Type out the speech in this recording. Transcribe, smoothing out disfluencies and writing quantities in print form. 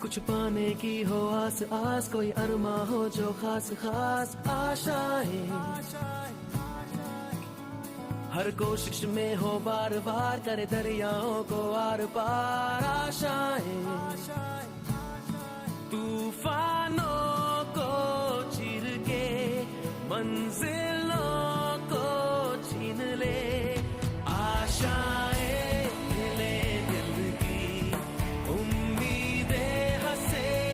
कुछ पाने की हो आस आस, कोई अरमा हो जो खास खास आशाएं, हर कोशिश में हो बार बार करे दरियाओं को आर पार आशाएं।